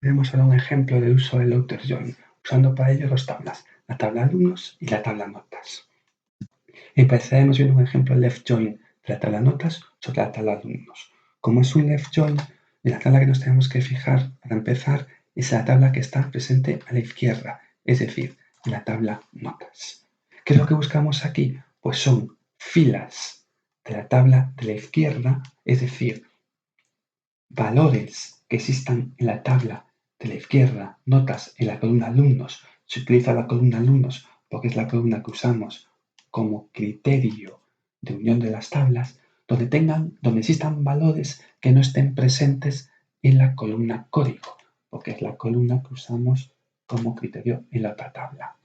Tenemos ahora un ejemplo de uso del outer join, usando para ello dos tablas, la tabla alumnos y la tabla notas. Empezaremos viendo un ejemplo de left join de la tabla notas sobre la tabla alumnos. Como es un left join, en la tabla que nos tenemos que fijar para empezar es la tabla que está presente a la izquierda, es decir, en la tabla notas. ¿Qué es lo que buscamos aquí? Pues son filas de la tabla de la izquierda, es decir, valores que existan en la tabla de la izquierda, notas en la columna alumnos. Se utiliza la columna alumnos porque es la columna que usamos como criterio de unión de las tablas, donde existan valores que no estén presentes en la columna código, porque es la columna que usamos como criterio en la otra tabla,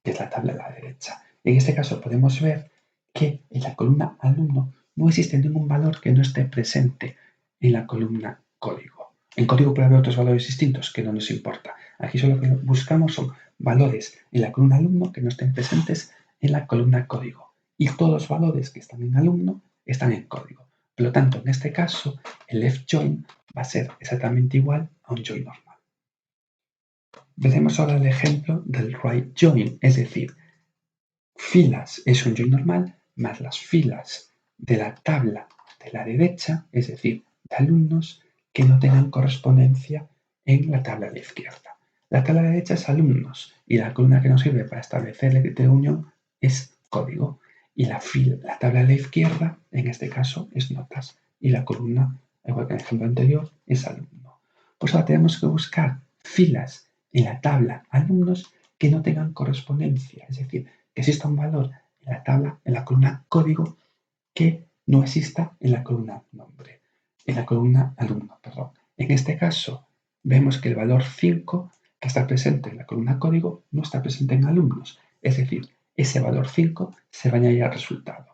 que es la tabla de la derecha. En este caso podemos ver que en la columna alumno no existe ningún valor que no esté presente en la columna código. En código puede haber otros valores distintos que no nos importa. Aquí solo lo que buscamos son valores en la columna alumno que no estén presentes en la columna código. Y todos los valores que están en alumno están en código. Por lo tanto, en este caso, el left join va a ser exactamente igual a un join normal. Veremos ahora el ejemplo del right join, es decir, filas es un join normal más las filas de la tabla de la derecha, es decir, de alumnos que no tengan correspondencia en la tabla de la izquierda. La tabla de la derecha es alumnos y la columna que nos sirve para establecer el criterio de unión es código. Y la tabla de la izquierda, en este caso, es notas. Y la columna, igual que en el ejemplo anterior, es alumno. Pues ahora tenemos que buscar filas en la tabla alumnos que no tengan correspondencia, es decir, que exista un valor en la tabla, en la columna código, que no exista en la columna nombre, en la columna alumno, perdón. En este caso, vemos que el valor 5 que está presente en la columna código no está presente en alumnos, es decir, ese valor 5 se va a añadir al resultado.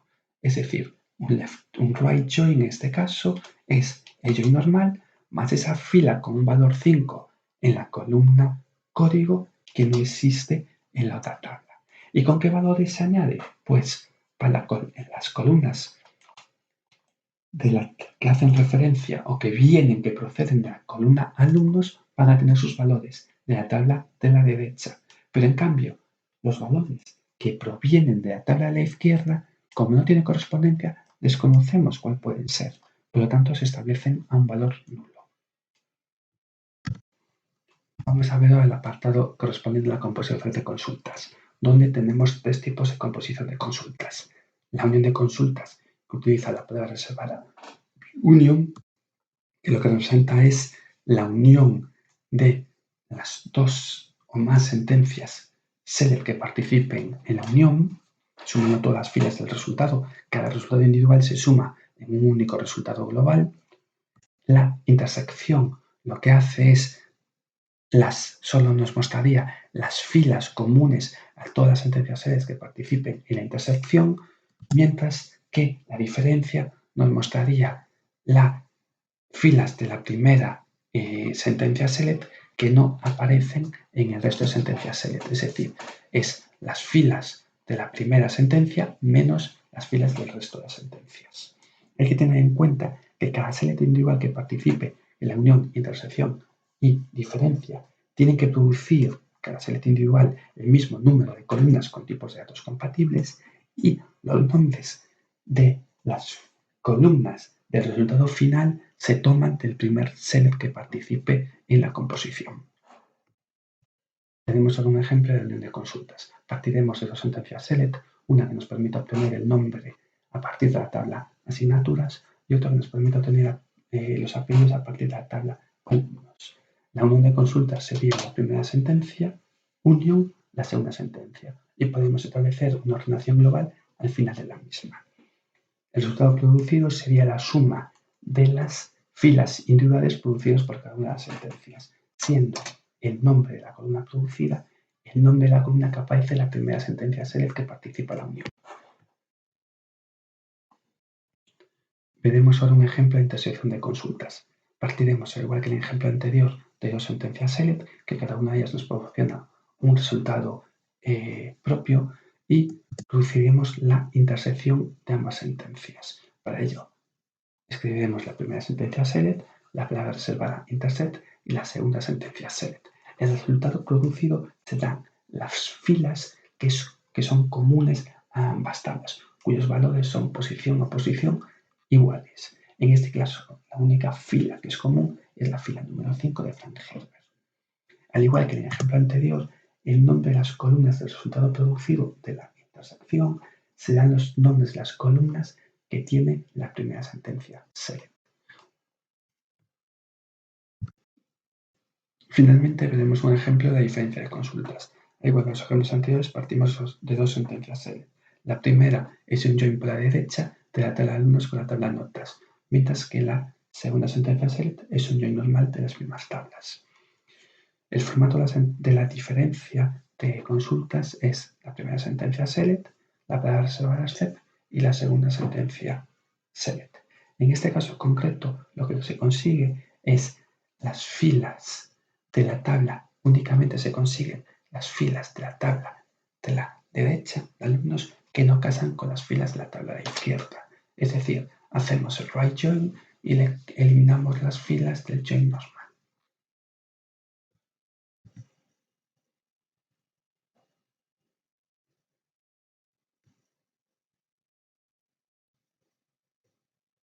Es decir, un right join en este caso es el join normal más esa fila con un valor 5 en la columna código que no existe en la otra tabla. ¿Y con qué valores se añade? Pues en las columnas que hacen referencia o que vienen, que proceden de la columna alumnos, van a tener sus valores de la tabla de la derecha. Pero en cambio, los valores que provienen de la tabla de la izquierda, como no tienen correspondencia, desconocemos cuál pueden ser. Por lo tanto, se establecen a un valor nulo. Vamos a ver ahora el apartado correspondiente a la composición de consultas, donde tenemos tres tipos de composición de consultas. La unión de consultas, que utiliza la prueba reservada union, que lo que representa es la unión de las dos o más sentencias select que participen en la unión, sumando todas las filas del resultado. Cada resultado individual se suma en un único resultado global. La intersección lo que hace es solo nos mostraría las filas comunes a todas las sentencias select que participen en la intersección, mientras que la diferencia nos mostraría las filas de la primera sentencia select que no aparecen en el resto de sentencias select. Es decir, es las filas de la primera sentencia menos las filas del resto de las sentencias. Hay que tener en cuenta que cada select individual que participe en la unión, intersección y diferencia tiene que producir cada select individual el mismo número de columnas con tipos de datos compatibles y los nombres de las columnas del resultado final se toman del primer select que participe en la composición. Tenemos ahora un ejemplo de unión de consultas. Partiremos de dos sentencias select, una que nos permite obtener el nombre a partir de la tabla asignaturas y otra que nos permite obtener los apellidos a partir de la tabla alumnos. La unión de consultas sería la primera sentencia, unión la segunda sentencia, y podemos establecer una ordenación global al final de la misma. El resultado producido sería la suma de las filas individuales producidas por cada una de las sentencias, siendo el nombre de la columna producida el nombre de la columna que aparece en la primera sentencia select que participa en la unión. Veremos ahora un ejemplo de intersección de consultas. Partiremos, al igual que en el ejemplo anterior, de dos sentencias select, que cada una de ellas nos proporciona un resultado propio, y produciremos la intersección de ambas sentencias. Para ello, escribiremos la primera sentencia select, la palabra reservada intersect y la segunda sentencia select. El resultado producido serán las filas que son comunes a ambas tablas, cuyos valores son posición o posición iguales. En este caso, la única fila que es común es la fila número 5 de Frank Herbert. Al igual que en el ejemplo anterior, el nombre de las columnas del resultado producido de la intersección serán los nombres de las columnas que tiene la primera sentencia select. Finalmente, veremos un ejemplo de diferencia de consultas. Al igual que en los ejemplos anteriores, partimos de dos sentencias select. La primera es un join por la derecha de la tabla de alumnos con la tabla notas, mientras que la segunda sentencia select es un join normal de las mismas tablas. El formato de la diferencia de consultas es la primera sentencia select, la palabra reservada except y la segunda sentencia select. En este caso concreto, lo que se consigue es las filas de la tabla, únicamente se consiguen las filas de la tabla de la derecha de alumnos que no casan con las filas de la tabla de la izquierda. Es decir, hacemos el right join y eliminamos las filas del join normal.